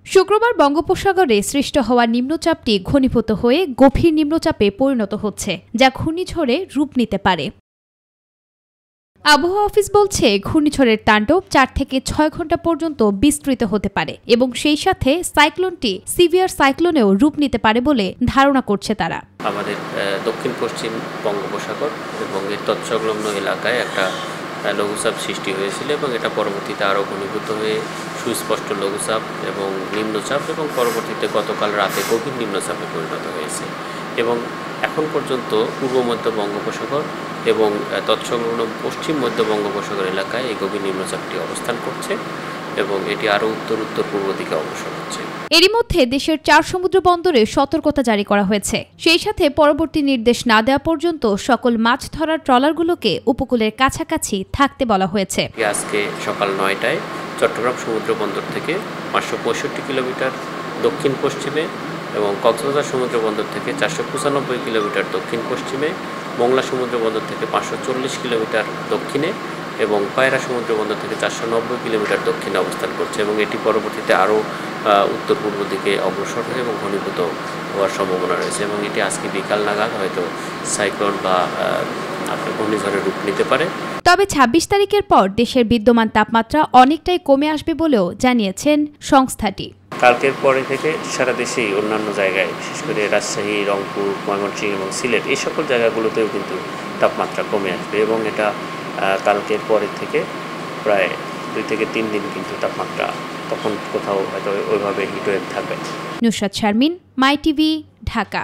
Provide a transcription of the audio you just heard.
শুক্রবার বঙ্গোপসাগরে সৃষ্ট হওয়া নিম্নচাপটি ঘনীভূত হয়ে গভীর নিম্নচাপে পরিণত হচ্ছে, যা ঘূর্ণিঝড়ে রূপ নিতে পারে। আবহাওয়া অফিস বলছে, ঘূর্ণিঝড়ের তাণ্ডব ৪ থেকে ৬ ঘন্টা পর্যন্ত বিস্তৃত হতে পারে এবং সেই সাথে সাইক্লোনটি সিভিয়ার সাইক্লোনেও রূপ নিতে পারে বলে ধারণা করছে তারা। আমাদের দক্ষিণ পশ্চিম বঙ্গোপসাগর এবং এর তৎসংলগ্ন এলাকায় একটা লঘুচাপ সৃষ্টি হয়েছিল এবং এটা পরবর্তীতে আরও ঘনীভূত হয়ে সুস্পষ্ট লঘুচাপ এবং নিম্নচাপ এবং পরবর্তীতে গতকাল রাতে গভীর নিম্নচাপে পরিণত হয়েছে এবং এখন পর্যন্ত পূর্ব মধ্য বঙ্গোপসাগর এবং তৎসংলগ্ন পশ্চিম মধ্য বঙ্গোপসাগর এলাকায় এই গভীর নিম্নচাপটি অবস্থান করছে এবং এটি আরও উত্তর পূর্ব দিকে অগ্রসর হচ্ছে। এরই মধ্যে দেশের ৪ সমুদ্র বন্দরে সতর্কতা জারি করা হয়েছে। সেই সাথে পরবর্তী নির্দেশ না দেওয়া পর্যন্ত সকল মাছ ধরার ট্রলারগুলোকে উপকূলের কাছাকাছি থাকতে বলা হয়েছে। আজকে সকাল ৯টায় চট্টগ্রাম সমুদ্র বন্দর থেকে ৫৬৫ কিলোমিটার দক্ষিণ পশ্চিমে এবং কক্সবাজার সমুদ্র বন্দর থেকে ৪৯৫ কিলোমিটার দক্ষিণ পশ্চিমে, মোংলা সমুদ্র বন্দর থেকে ৫৪০ কিলোমিটার দক্ষিণে এবং পায়রা সমুদ্র বন্দর থেকে ৪৯০ কিলোমিটার দক্ষিণে অবস্থান করছে এবং এটি পরবর্তীতে আরও উত্তর পূর্ব দিকে অগ্রসর হয়ে এবং ঘনীভূত হওয়ার সম্ভাবনা রয়েছে এবং এটি আজকে বিকাল নাগাদ হয়তো সাইক্লোন বা ঘূর্ণিঝড়ের রূপ নিতে পারে। তবে ২৬ তারিখের পর দেশের বিদ্যমান তাপমাত্রা অনেকটাই কমে আসবে বলেও জানিয়েছেন সংস্থাটি। কালকের পরে থেকে সারা দেশেই অন্যান্য জায়গায়, বিশেষ করে রাজশাহী, রংপুর, ময়মনসিংহ এবং সিলেট, এই সকল জায়গাগুলোতেও কিন্তু তাপমাত্রা কমে আসবে এবং এটা কালকের পরে থেকে প্রায় ২ থেকে ৩ দিন কিন্তু তাপমাত্রা তখন কোথাও হয়তো ওইভাবে হিটওয়েভ থাকবে। নুসরাত শারমিন, মাই টিভি, ঢাকা।